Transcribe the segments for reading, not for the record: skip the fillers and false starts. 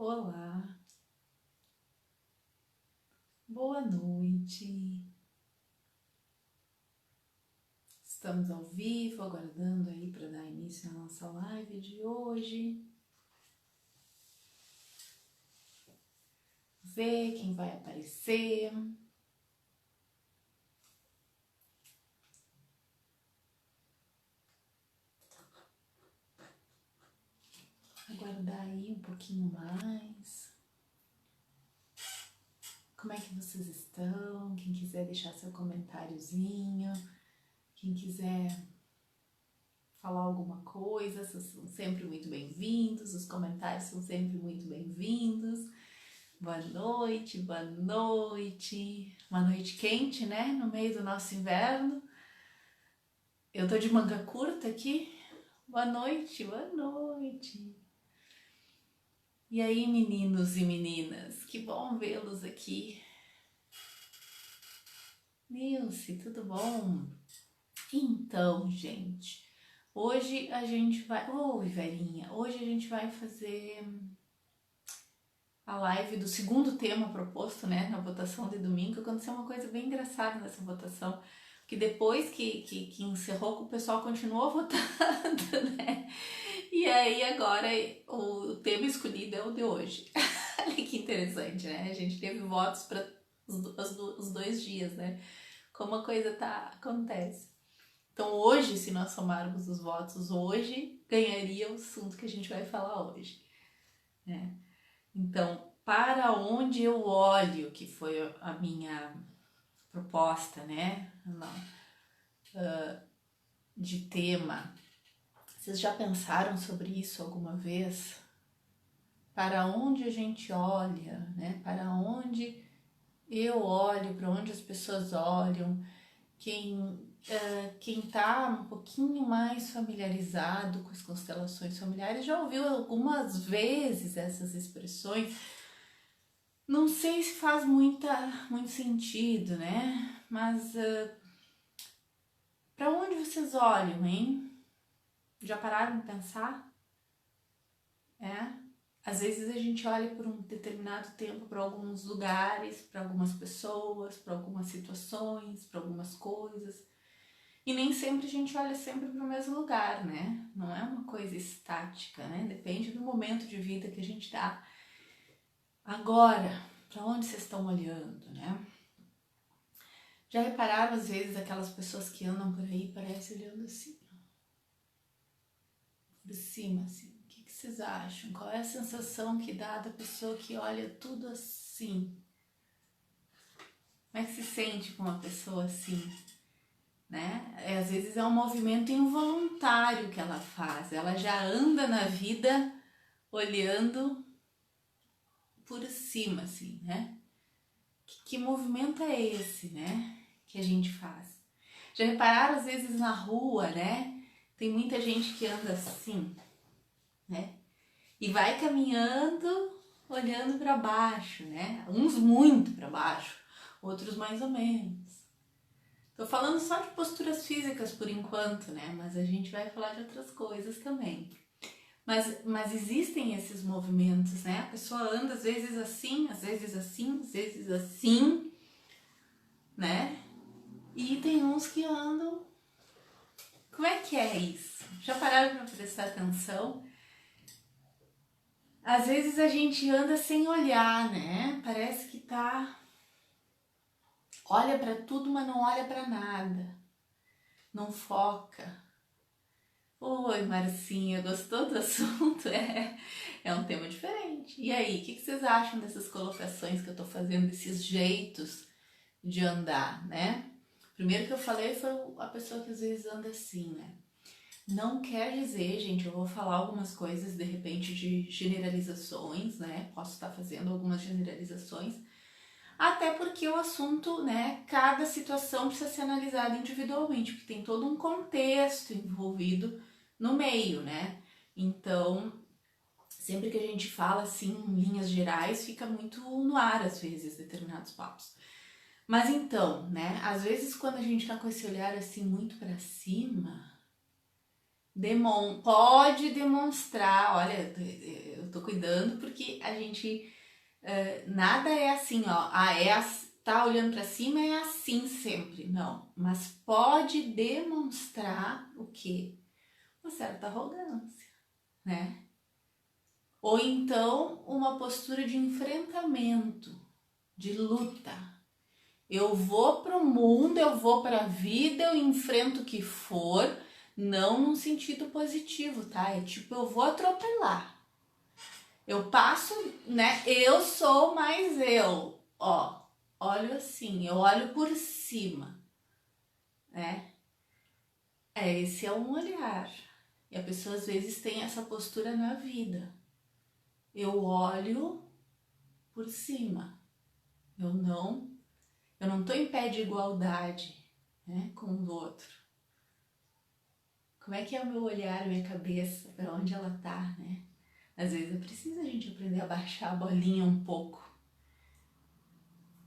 Olá, boa noite. Estamos ao vivo, aguardando aí para dar início à nossa live de hoje. Ver quem vai aparecer. Aguardar aí um pouquinho mais. Como é que vocês estão? Quem quiser deixar seu comentáriozinho, quem quiser falar alguma coisa, vocês são sempre muito bem-vindos, os comentários são sempre muito bem-vindos. Boa noite, boa noite. Uma noite quente, né? No meio do nosso inverno. Eu tô de manga curta aqui. Boa noite, boa noite. E aí, meninos e meninas? Que bom vê-los aqui. Nilce, tudo bom? Então, gente, hoje a gente vai... Oi, Verinha. Hoje a gente vai fazer a live do segundo tema proposto, né, na votação de domingo. Aconteceu uma coisa bem engraçada nessa votação, que depois que encerrou, o pessoal continuou votando, né? E aí agora o tema escolhido é o de hoje. Olha que interessante, né? A gente teve votos para os 2 dias, né? Como a coisa acontece. Então hoje, se nós somarmos os votos hoje, ganharia o assunto que a gente vai falar hoje, né? Então, para onde eu olho, que foi a minha proposta, né? De tema. Vocês já pensaram sobre isso alguma vez? Para onde a gente olha, né? Para onde eu olho, para onde as pessoas olham. Quem está um pouquinho mais familiarizado com as constelações familiares já ouviu algumas vezes essas expressões. Não sei se faz muito sentido, né? Mas para onde vocês olham, hein? Já pararam de pensar? Às vezes a gente olha por um determinado tempo para alguns lugares, para algumas pessoas, para algumas situações, para algumas coisas. E nem sempre a gente olha sempre para o mesmo lugar, né? Não é uma coisa estática, né? Depende do momento de vida que a gente tá. Agora, para onde vocês estão olhando, né? Já repararam às vezes aquelas pessoas que andam por aí, parece olhando assim, por cima, assim. O que vocês acham? Qual é a sensação que dá da pessoa que olha tudo assim? Como é que se sente com uma pessoa assim, né? Às vezes é um movimento involuntário que ela faz. Ela já anda na vida olhando por cima, assim, né? Que movimento é esse, né? Que a gente faz. Já repararam às vezes na rua, né? Tem muita gente que anda assim, né? E vai caminhando olhando para baixo, né? Uns muito para baixo, outros mais ou menos. Tô falando só de posturas físicas por enquanto, né? Mas a gente vai falar de outras coisas também. Mas existem esses movimentos, né? A pessoa anda às vezes assim, às vezes assim, às vezes assim, né? E tem uns que andam... Como é que é isso? Já pararam para prestar atenção? Às vezes a gente anda sem olhar, né? Parece que olha para tudo, mas não olha para nada. Não foca. Oi, Marcinha, gostou do assunto? É um tema diferente. E aí, o que vocês acham dessas colocações que eu tô fazendo, desses jeitos de andar, né? Primeiro que eu falei foi a pessoa que às vezes anda assim, né? Não quer dizer, gente, eu vou falar algumas coisas de repente de generalizações, né? Posso estar fazendo algumas generalizações, até porque o assunto, né? Cada situação precisa ser analisada individualmente, porque tem todo um contexto envolvido no meio, né? Então, sempre que a gente fala assim em linhas gerais, fica muito no ar às vezes determinados papos. Mas então, né? Às vezes quando a gente tá com esse olhar assim muito para cima, pode demonstrar, olha, eu tô cuidando porque a gente, nada é assim, ó, tá olhando para cima é assim sempre, não, mas pode demonstrar o quê? Uma certa arrogância, né? Ou então uma postura de enfrentamento, de luta. Eu vou pro mundo, eu vou pra vida, eu enfrento o que for, não num sentido positivo, tá? É tipo, eu vou atropelar. Eu passo, né? Eu sou mais eu. Ó, olho assim, eu olho por cima, né? Esse é um olhar. E a pessoa às vezes tem essa postura na vida. Eu olho por cima. Eu não tô em pé de igualdade, né, com o outro. Como é que é o meu olhar, a minha cabeça, para onde ela tá, né? Às vezes é preciso a gente aprender a baixar a bolinha um pouco.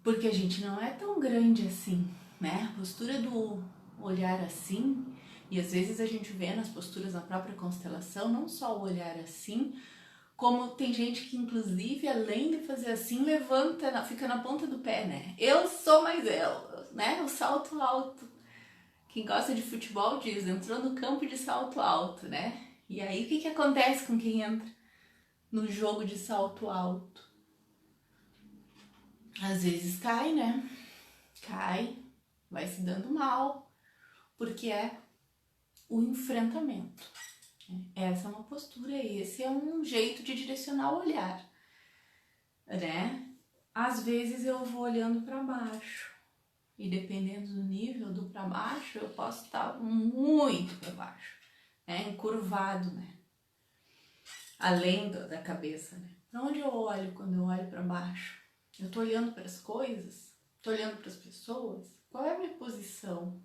Porque a gente não é tão grande assim, né? A postura do olhar assim, e às vezes a gente vê nas posturas na própria constelação, não só o olhar assim, como tem gente que inclusive, além de fazer assim, levanta, fica na ponta do pé, né? Eu sou mais eu, né? O salto alto. Quem gosta de futebol diz, entrou no campo de salto alto, né? E aí o que acontece com quem entra no jogo de salto alto? Às vezes cai, né? Cai, vai se dando mal, porque é o enfrentamento. Essa é uma postura, esse é um jeito de direcionar o olhar, né? Às vezes eu vou olhando para baixo, e dependendo do nível do para baixo, eu posso estar muito para baixo, né? Encurvado, né? Além da cabeça, né? Para onde eu olho quando eu olho para baixo? Eu tô olhando para as coisas? Tô olhando para as pessoas? Qual é a minha posição?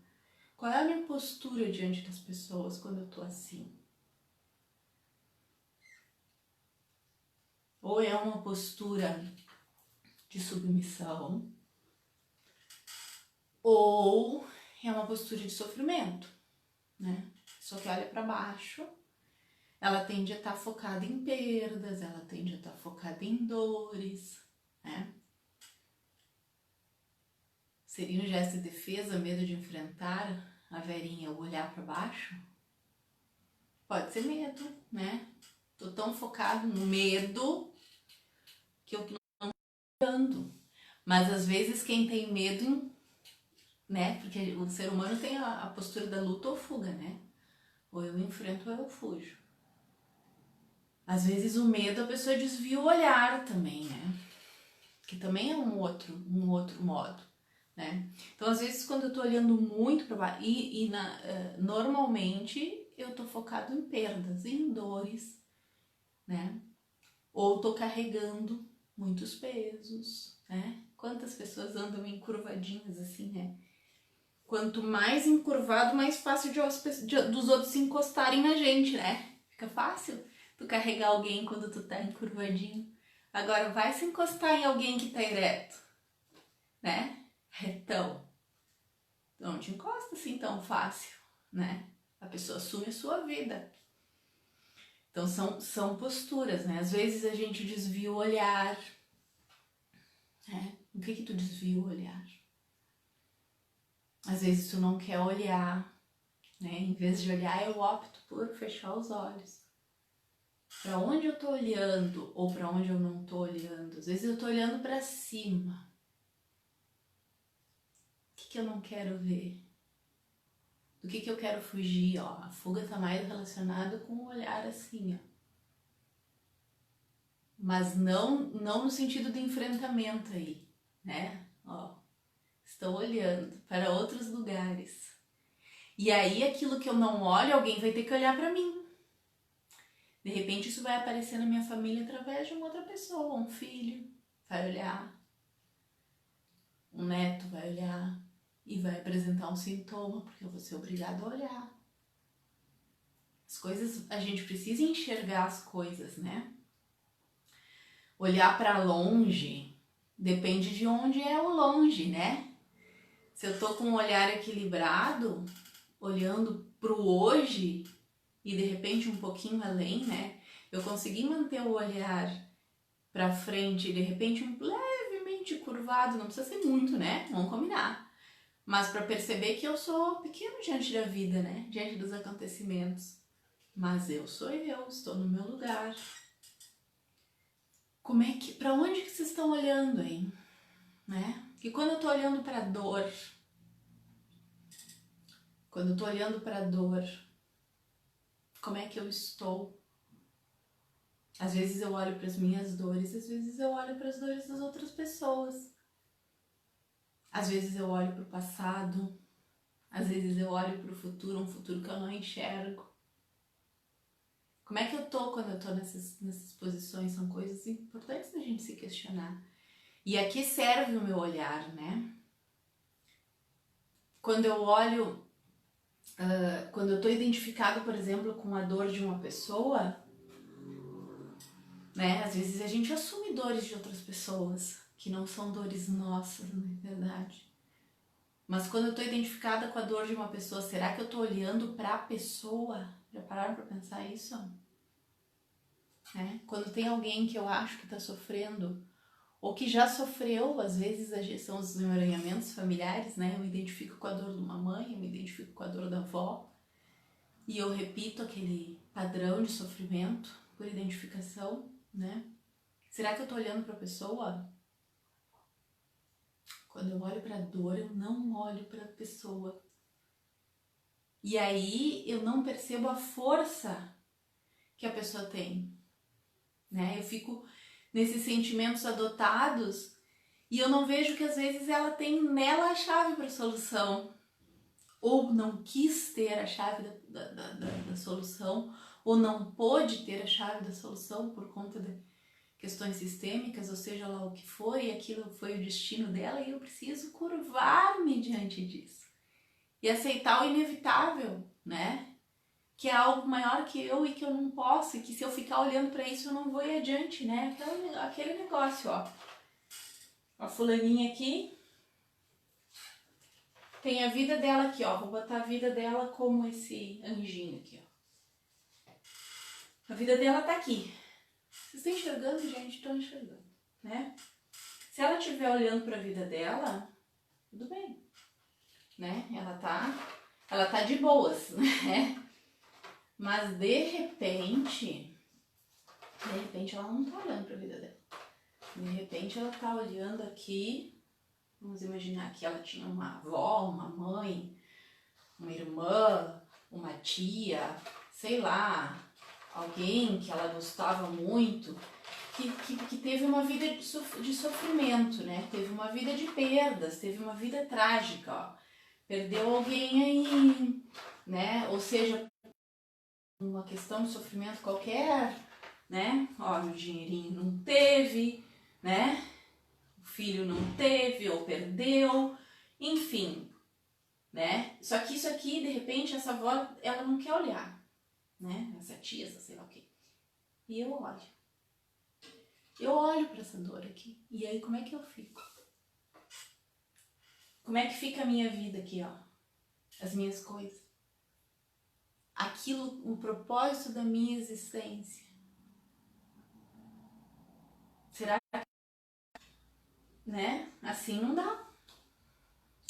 Qual é a minha postura diante das pessoas quando eu tô assim? Ou é uma postura de submissão, ou é uma postura de sofrimento, né? Só que olha para baixo, ela tende a estar focada em perdas, ela tende a estar focada em dores, né? Seria um gesto de defesa, medo de enfrentar a Verinha, o olhar para baixo? Pode ser medo, né? Tô tão focado no medo que eu não tô olhando. Mas às vezes quem tem medo, né? Porque o ser humano tem a postura da luta ou fuga, né? Ou eu enfrento ou eu fujo. Às vezes o medo a pessoa desvia o olhar também, né? Que também é um outro modo, né? Então às vezes quando eu tô olhando muito para baixo normalmente eu tô focado em perdas, em dores, né? Ou tô carregando muitos pesos, né? Quantas pessoas andam encurvadinhas assim, né? Quanto mais encurvado, mais fácil dos outros se encostarem na gente, né? Fica fácil tu carregar alguém quando tu tá encurvadinho. Agora vai se encostar em alguém que tá ereto, né? Retão. Não te encosta assim tão fácil, né? A pessoa assume a sua vida. Então são posturas, né? Às vezes a gente desvia o olhar. O que tu desvia o olhar? Às vezes tu não quer olhar, né? Em vez de olhar, eu opto por fechar os olhos. Para onde eu tô olhando ou para onde eu não tô olhando? Às vezes eu tô olhando para cima. O que eu não quero ver? Do que eu quero fugir, ó? A fuga tá mais relacionada com o olhar assim, ó. Mas não no sentido de enfrentamento aí, né? Ó, estou olhando para outros lugares. E aí aquilo que eu não olho, alguém vai ter que olhar para mim. De repente isso vai aparecer na minha família através de uma outra pessoa, um filho vai olhar, um neto vai olhar e vai apresentar um sintoma, porque eu vou ser obrigado a olhar. As coisas, a gente precisa enxergar as coisas, né? Olhar para longe depende de onde é o longe, né? Se eu tô com um olhar equilibrado, olhando pro hoje e de repente um pouquinho além, né? Eu consegui manter o olhar para frente e de repente levemente curvado, não precisa ser muito, né? Vamos combinar. Mas para perceber que eu sou pequeno diante da vida, né? Diante dos acontecimentos. Mas eu sou eu, estou no meu lugar. Para onde que vocês estão olhando, hein? Né? Que quando eu tô olhando para dor, como é que eu estou? Às vezes eu olho para as minhas dores, às vezes eu olho para as dores das outras pessoas. Às vezes eu olho para o passado, às vezes eu olho para o futuro, um futuro que eu não enxergo. Como é que eu tô quando eu tô nessas posições? São coisas importantes da gente se questionar. E aqui serve o meu olhar, né? Quando eu olho, quando eu tô identificado, por exemplo, com a dor de uma pessoa, né? Às vezes a gente assume dores de outras pessoas, que não são dores nossas, na verdade. Mas quando eu tô identificada com a dor de uma pessoa, será que eu tô olhando pra pessoa? Já pararam pra pensar isso? Quando tem alguém que eu acho que tá sofrendo, ou que já sofreu, às vezes são os emaranhamentos familiares, né? Eu me identifico com a dor de uma mãe, eu me identifico com a dor da avó, e eu repito aquele padrão de sofrimento por identificação, né? Será que eu tô olhando pra pessoa? Quando eu olho pra dor, eu não olho pra pessoa. E aí eu não percebo a força que a pessoa tem, né? Eu fico nesses sentimentos adotados e eu não vejo que às vezes ela tem nela a chave para a solução, ou não quis ter a chave da solução, ou não pôde ter a chave da solução por conta de questões sistêmicas, ou seja lá o que foi, e aquilo foi o destino dela, e eu preciso curvar-me diante disso e aceitar o inevitável, né? Que é algo maior que eu e que eu não posso, e que se eu ficar olhando para isso eu não vou ir adiante, né? Então, aquele negócio, ó. A fulaninha aqui tem a vida dela aqui, ó. Vou botar a vida dela como esse anjinho aqui, ó. A vida dela tá aqui. Vocês estão enxergando, gente? Estão enxergando, né? Se ela estiver olhando para a vida dela, tudo bem, né? Ela tá de boas, né? Mas de repente ela não tá olhando para a vida dela. De repente ela tá olhando aqui, vamos imaginar que ela tinha uma avó, uma mãe, uma irmã, uma tia, sei lá, alguém que ela gostava muito, que teve uma vida de sofrimento, né? Teve uma vida de perdas, teve uma vida trágica, ó. Perdeu alguém aí, né? Ou seja, uma questão de sofrimento qualquer, né? Ó, o dinheirinho não teve, né? O filho não teve ou perdeu, enfim, né? Só que isso aqui, de repente, essa avó, ela não quer olhar, né? Essa tia, essa sei lá o quê. E eu olho. Eu olho para essa dor aqui. E aí, como é que eu fico? Como é que fica a minha vida aqui, ó? As minhas coisas. Aquilo, o propósito da minha existência. Será que, né? Assim não dá.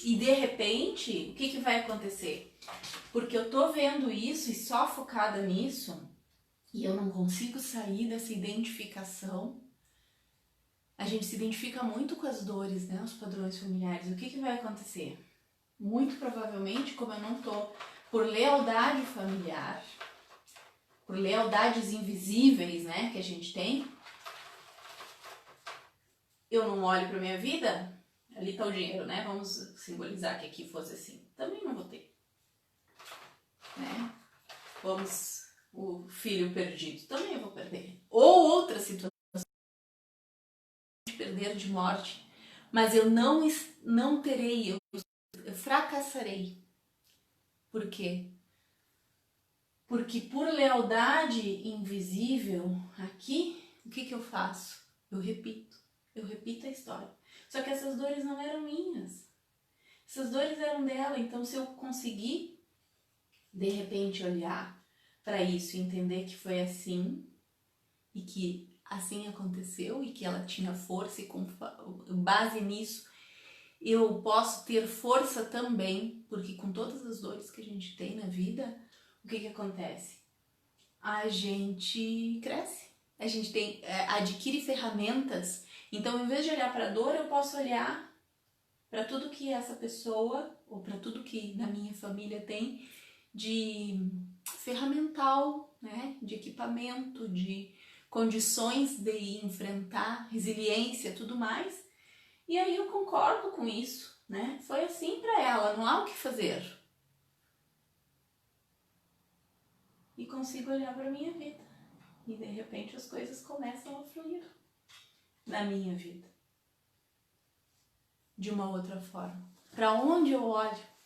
E de repente, o que vai acontecer? Porque eu tô vendo isso e só focada nisso, e eu não consigo sair dessa identificação. A gente se identifica muito com as dores, né? Os padrões familiares. O que vai acontecer? Muito provavelmente, como eu não tô por lealdade familiar, por lealdades invisíveis, né, que a gente tem, eu não olho pra minha vida, ali tá o dinheiro, né? Vamos simbolizar que aqui fosse assim. Também não vou ter, né? O filho perdido, também eu vou perder. Ou outra situação de perder de morte, mas eu não terei, eu fracassarei. Por quê? Porque por lealdade invisível aqui, o que eu faço? Eu repito a história. Só que essas dores não eram minhas. Essas dores eram dela, então se eu conseguir de repente olhar para isso, entender que foi assim e que assim aconteceu e que ela tinha força, e com base nisso eu posso ter força também, porque com todas as dores que a gente tem na vida, o que acontece? A gente cresce, a gente adquire ferramentas. Então, em vez de olhar para a dor, eu posso olhar para tudo que essa pessoa, ou para tudo que na minha família tem de ferramental, né? De equipamento, de condições de enfrentar, resiliência, tudo mais. E aí eu concordo com isso, né? Foi assim para ela, não há o que fazer. E consigo olhar para minha vida. E de repente as coisas começam a fluir na minha vida. De uma outra forma. Para onde eu olho?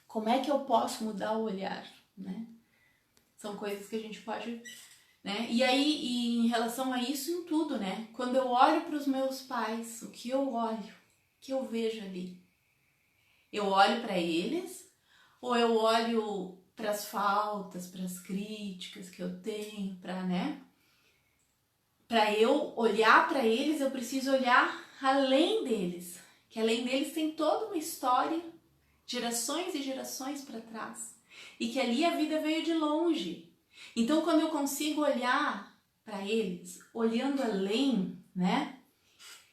Como é que eu posso mudar o olhar, né? São coisas que a gente pode, né? E aí, em relação a isso, em tudo, né? Quando eu olho para os meus pais, o que eu olho? O que eu vejo ali? Eu olho para eles ou eu olho para as faltas, para as críticas que eu tenho, né? Para eu olhar para eles, eu preciso olhar além deles, que além deles tem toda uma história, gerações e gerações para trás, e que ali a vida veio de longe. Então, quando eu consigo olhar para eles, olhando além, né?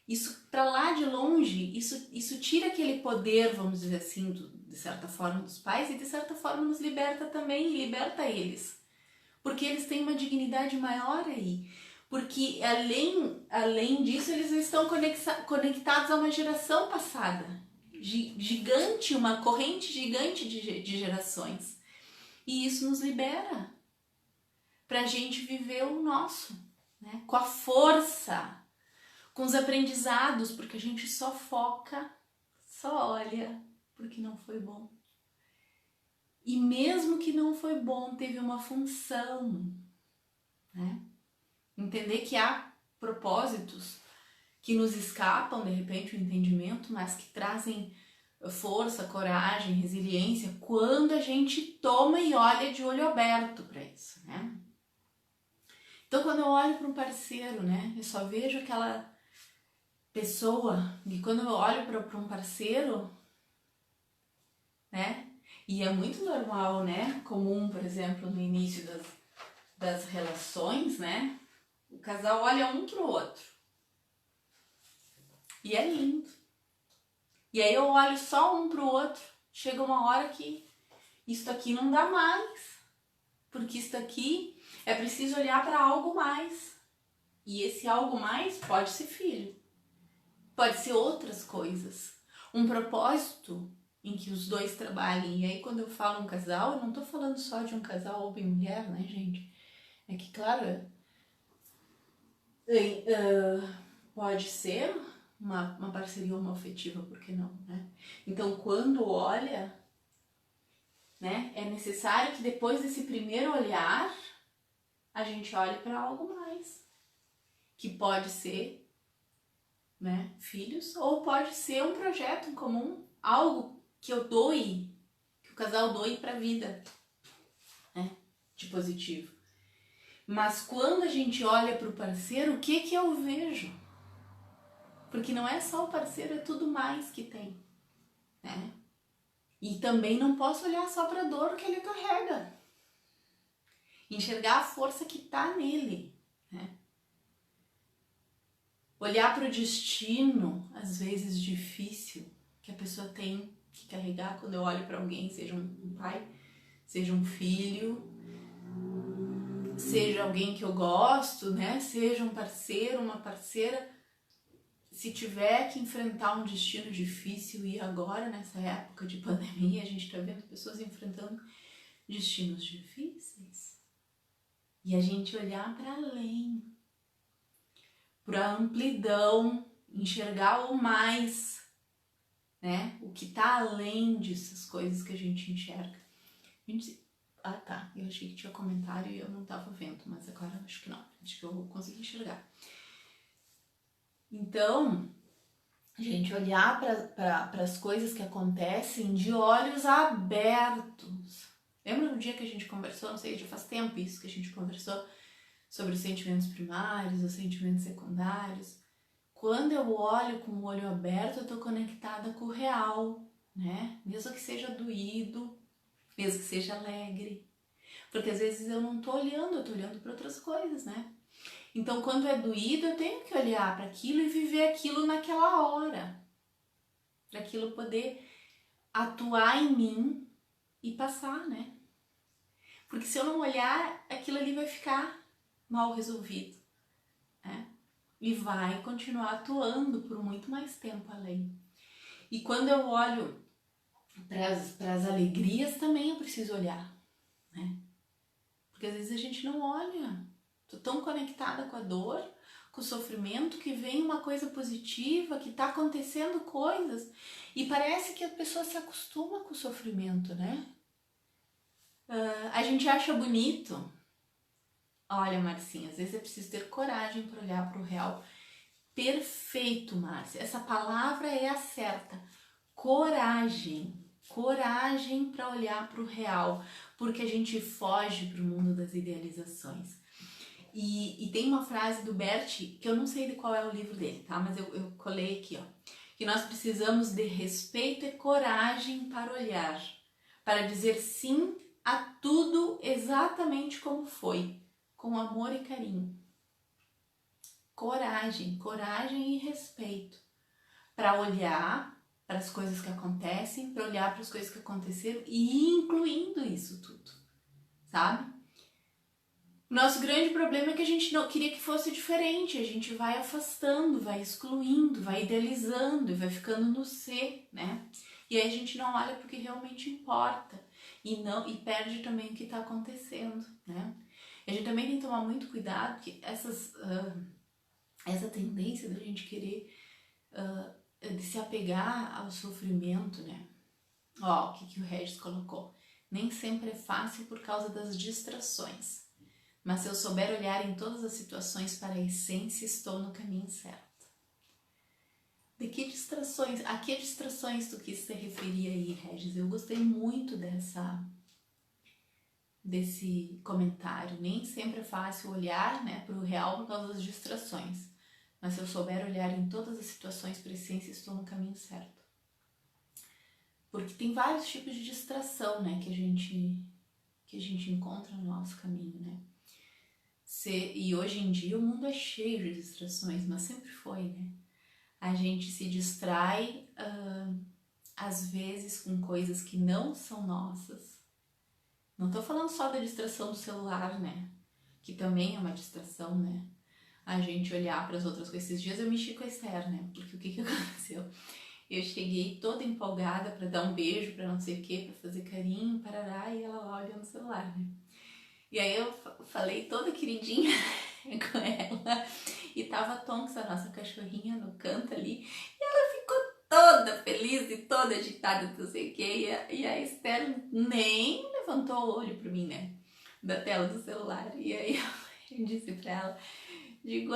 Isso para lá de longe, isso tira aquele poder, vamos dizer assim, de certa forma dos pais, e de certa forma nos liberta também, e liberta eles. Porque eles têm uma dignidade maior aí. Porque além disso, eles estão conectados a uma geração passada. Gigante, uma corrente gigante de gerações. E isso nos libera para a gente viver o nosso, né? Com a força, com os aprendizados, porque a gente só foca, só olha porque não foi bom. E mesmo que não foi bom, teve uma função, né? Entender que há propósitos que nos escapam, de repente, o entendimento, mas que trazem força, coragem, resiliência, quando a gente toma e olha de olho aberto para isso, né? Então, quando eu olho para um parceiro, né, eu só vejo aquela pessoa, e quando eu olho para um parceiro, né, e é muito normal, né, comum, por exemplo, no início das relações, né, o casal olha um pro outro. E é lindo. E aí eu olho só um pro outro. Chega uma hora que isso aqui não dá mais. Porque isso aqui é preciso olhar para algo mais. E esse algo mais pode ser filho. Pode ser outras coisas. Um propósito em que os dois trabalhem. E aí quando eu falo um casal, eu não tô falando só de um casal homem e mulher, né, gente? É que, claro, pode ser uma parceria homoafetiva, por que não, né? Então, quando olha, né, é necessário que depois desse primeiro olhar, a gente olhe para algo mais. Que pode ser, né, filhos, ou pode ser um projeto em comum, algo que eu doe, que o casal doe para a vida, né, de positivo. Mas quando a gente olha para o parceiro, o que eu vejo? Porque não é só o parceiro, é tudo mais que tem, né? E também não posso olhar só para a dor que ele carrega. Enxergar a força que está nele, né? Olhar para o destino, às vezes difícil, que a pessoa tem que carregar quando eu olho para alguém, seja um pai, seja um filho, seja alguém que eu gosto, né? Seja um parceiro, uma parceira. Se tiver que enfrentar um destino difícil, e agora nessa época de pandemia a gente está vendo pessoas enfrentando destinos difíceis, e a gente olhar para além, para a amplidão, enxergar o mais, né? O que está além dessas coisas que a gente enxerga. Ah, tá, eu achei que tinha comentário e eu não estava vendo, mas agora acho que não, acho que eu vou conseguir enxergar. Então, a gente olhar para as coisas que acontecem de olhos abertos, Lembra no dia que a gente conversou, não sei, já faz tempo isso que a gente conversou sobre os sentimentos primários, os sentimentos secundários. Quando eu olho com o olho aberto, eu tô conectada com o real, né? Mesmo que seja doído, mesmo que seja alegre. Porque às vezes eu não tô olhando, eu tô olhando para outras coisas, né? Então, quando é doído, eu tenho que olhar para aquilo e viver aquilo naquela hora. Para aquilo poder atuar em mim e passar, né? Porque se eu não olhar, aquilo ali vai ficar mal resolvido, né? E vai continuar atuando por muito mais tempo além. E quando eu olho para as alegrias, também eu preciso olhar, né? Porque às vezes a gente não olha. Tô tão conectada com a dor, com o sofrimento, que vem uma coisa positiva, que tá acontecendo coisas, e parece que a pessoa se acostuma com o sofrimento, né? A gente acha bonito. Olha, Marcinha, às vezes é preciso ter coragem para olhar para o real. Perfeito, Márcia. Essa palavra é a certa. Coragem. Coragem para olhar para o real, porque a gente foge para o mundo das idealizações. E tem uma frase do Bert, que eu não sei de qual é o livro dele, tá? Mas eu colei aqui, ó. Que nós precisamos de respeito e coragem para olhar, para dizer sim a tudo exatamente como foi, com amor e carinho. Coragem, coragem e respeito para olhar para as coisas que acontecem, para olhar para as coisas que aconteceram e incluindo isso tudo, sabe? Nosso grande problema é que a gente não queria que fosse diferente, a gente vai afastando, vai excluindo, vai idealizando e vai ficando no ser, né? E aí a gente não olha para o que realmente importa e perde também o que está acontecendo, né? E a gente também tem que tomar muito cuidado, porque essa tendência da gente querer de se apegar ao sofrimento, né? Ó, o que o Regis colocou. Nem sempre é fácil por causa das distrações. Mas se eu souber olhar em todas as situações para a essência, estou no caminho certo. De que distrações, a que distrações tu quis se referir aí, Regis? Eu gostei muito desse comentário. Nem sempre é fácil olhar, né, para o real por causa das distrações. Mas se eu souber olhar em todas as situações para a essência, estou no caminho certo. Porque tem vários tipos de distração, né, que a gente encontra no nosso caminho, né? E hoje em dia o mundo é cheio de distrações, mas sempre foi, né? A gente se distrai, às vezes, com coisas que não são nossas. Não tô falando só da distração do celular, né? Que também é uma distração, né? A gente olhar para as outras coisas. Esses dias eu mexi com a Esther, né? Porque o que aconteceu? Eu cheguei toda empolgada para dar um beijo, para não sei o quê, para fazer carinho, parará, e ela lá olhando o celular, né? E aí eu falei toda queridinha com ela, e tava a Tonks, a nossa cachorrinha, no canto ali, e ela ficou toda feliz e toda agitada, não sei o que, e a Esther nem levantou o olho pra mim, né, da tela do celular. E aí eu disse pra ela, digo,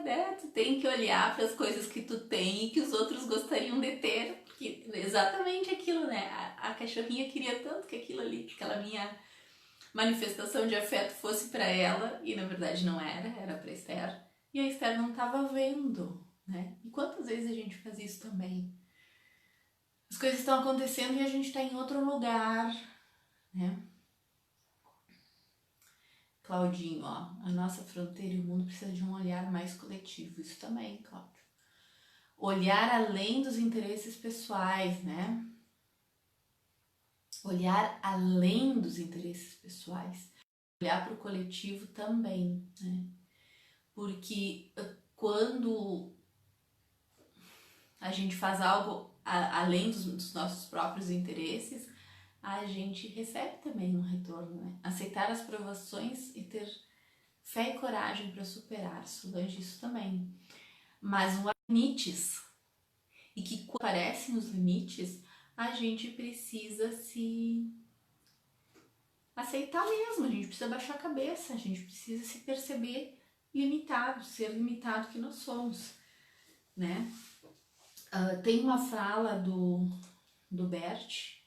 né, tu tem que olhar para as coisas que tu tem e que os outros gostariam de ter, porque exatamente aquilo, né, a cachorrinha queria tanto que aquilo ali, que aquela minha manifestação de afeto fosse para ela, e na verdade não era para Esther, e a Esther não estava vendo, né? E quantas vezes a gente faz isso também? As coisas estão acontecendo e a gente está em outro lugar, né? Claudinho, ó, a nossa fronteira e o mundo precisa de um olhar mais coletivo. Isso também, Cláudio. Olhar além dos interesses pessoais, né? Olhar além dos interesses pessoais. Olhar para o coletivo também, né? Porque quando a gente faz algo além dos nossos próprios interesses, a gente recebe também um retorno, né? Aceitar as provações e ter fé e coragem para superar, Solange, isso também. Mas não há limites. E que quando aparecem os limites, a gente precisa se aceitar mesmo, a gente precisa baixar a cabeça, a gente precisa se perceber limitado, ser limitado que nós somos, né? Tem uma fala do Bert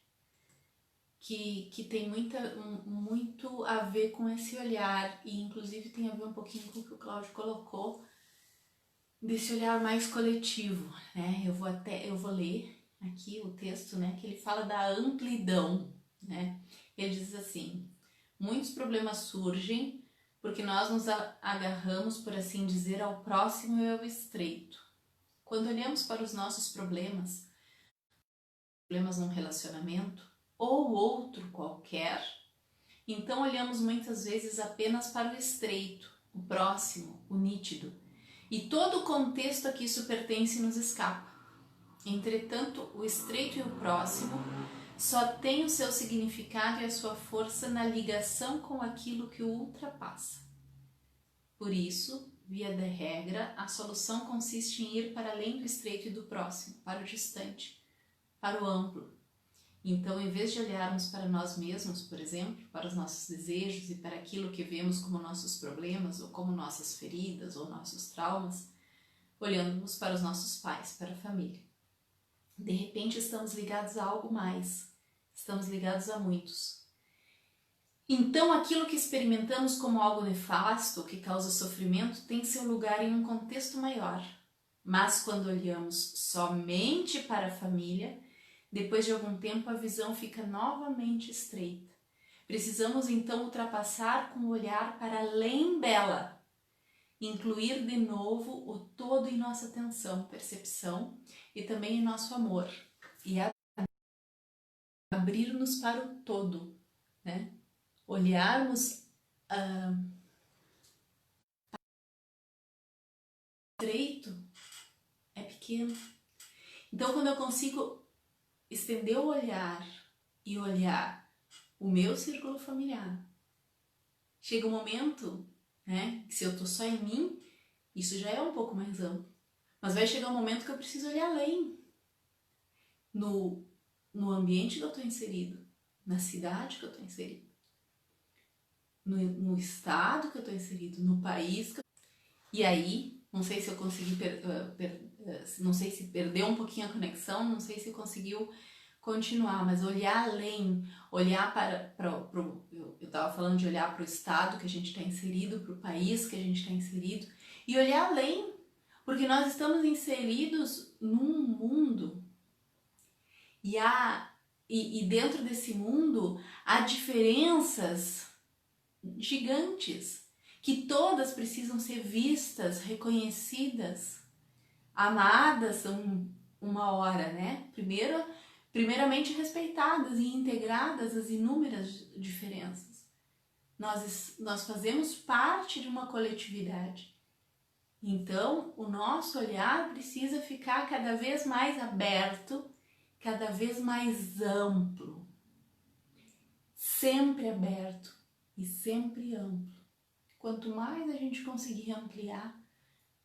que tem muito a ver com esse olhar, e inclusive tem a ver um pouquinho com o que o Cláudio colocou, desse olhar mais coletivo, né? Eu vou ler aqui o texto, né, que ele fala da amplidão, né? Ele diz assim: muitos problemas surgem porque nós nos agarramos, por assim dizer, ao próximo e ao estreito. Quando olhamos para os nossos problemas num relacionamento ou outro qualquer, então olhamos muitas vezes apenas para o estreito, o próximo, o nítido, e todo o contexto a que isso pertence nos escapa. Entretanto, o estreito e o próximo só têm o seu significado e a sua força na ligação com aquilo que o ultrapassa. Por isso, via de regra, a solução consiste em ir para além do estreito e do próximo, para o distante, para o amplo. Então, em vez de olharmos para nós mesmos, por exemplo, para os nossos desejos e para aquilo que vemos como nossos problemas, ou como nossas feridas, ou nossos traumas, olhamos para os nossos pais, para a família. De repente, estamos ligados a algo mais, estamos ligados a muitos. Então, aquilo que experimentamos como algo nefasto, que causa sofrimento, tem seu lugar em um contexto maior. Mas quando olhamos somente para a família, depois de algum tempo a visão fica novamente estreita. Precisamos então ultrapassar com o olhar para além dela, incluir de novo o todo em nossa atenção, percepção e também em nosso amor, e abrir-nos para o todo, né? Olharmos estreito é pequeno. Então, quando eu consigo estender o olhar e olhar o meu círculo familiar, chega um momento, né, que se eu tô só em mim, isso já é um pouco mais amplo. Mas vai chegar um momento que eu preciso olhar além. No ambiente que eu tô inserido, na cidade que eu tô inserido, no estado que eu tô inserido, no país que eu... E aí, não sei se eu consegui, não sei se perdeu um pouquinho a conexão, não sei se conseguiu continuar, mas olhar além, olhar eu estava falando de olhar para o estado que a gente está inserido, para o país que a gente está inserido, e olhar além, porque nós estamos inseridos num mundo, e dentro desse mundo há diferenças gigantes, que todas precisam ser vistas, reconhecidas, amadas uma hora, né? Primeiramente respeitadas e integradas as inúmeras diferenças. Nós fazemos parte de uma coletividade. Então, o nosso olhar precisa ficar cada vez mais aberto, cada vez mais amplo. Sempre aberto e sempre amplo. Quanto mais a gente conseguir ampliar,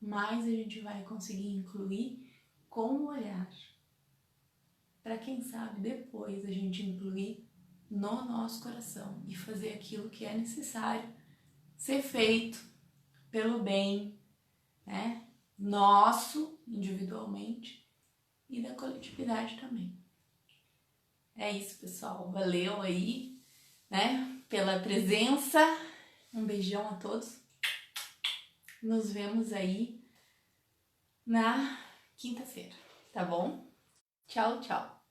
mais a gente vai conseguir incluir com o olhar. Para quem sabe depois a gente incluir no nosso coração e fazer aquilo que é necessário ser feito pelo bem, né? Nosso, individualmente, e da coletividade também. É isso, pessoal. Valeu aí, né, pela presença. Um beijão a todos. Nos vemos aí na quinta-feira, tá bom? Tchau, tchau.